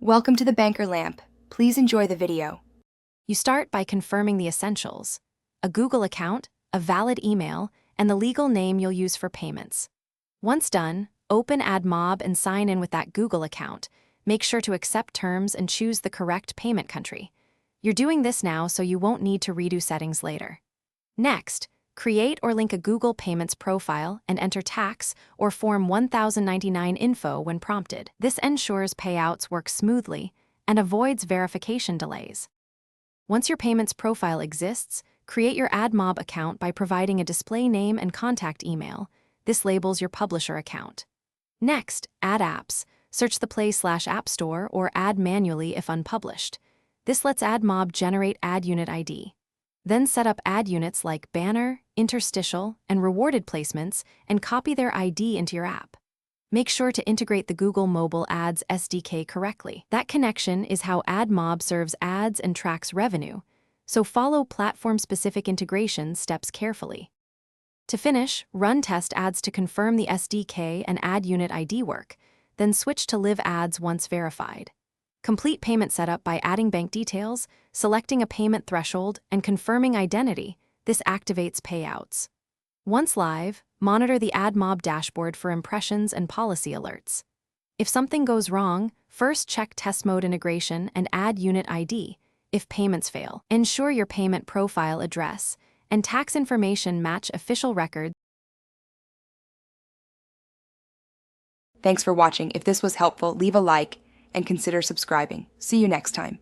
Welcome to the Banker Lamp. Please enjoy the video. You start by confirming the essentials: a Google account, a valid email, and the legal name you'll use for payments. Once done, open Admob and sign in with that Google account. Make sure to accept terms and choose the correct payment country. You're doing this now so you won't need to redo settings later. Next, create or link a Google Payments profile and enter tax or Form 1099 info when prompted. This ensures payouts work smoothly and avoids verification delays. Once your payments profile exists, create your Admob account by providing a display name and contact email. This labels your publisher account. Next, add apps. Search the Play/App Store or add manually if unpublished. This lets Admob generate ad unit ID. Then set up ad units like banner, interstitial, and rewarded placements and copy their ID into your app. Make sure to integrate the Google Mobile Ads SDK correctly. That connection is how Admob serves ads and tracks revenue, so follow platform-specific integration steps carefully. To finish, run test ads to confirm the SDK and ad unit ID work, then switch to live ads once verified. Complete payment setup by adding bank details, selecting a payment threshold, and confirming identity. This activates payouts. Once live, monitor the Admob dashboard for impressions and policy alerts. If something goes wrong, first check test mode integration and ad unit ID. If payments fail, ensure your payment profile address and tax information match official records. Thanks for watching. If this was helpful, leave a like and consider subscribing. See you next time.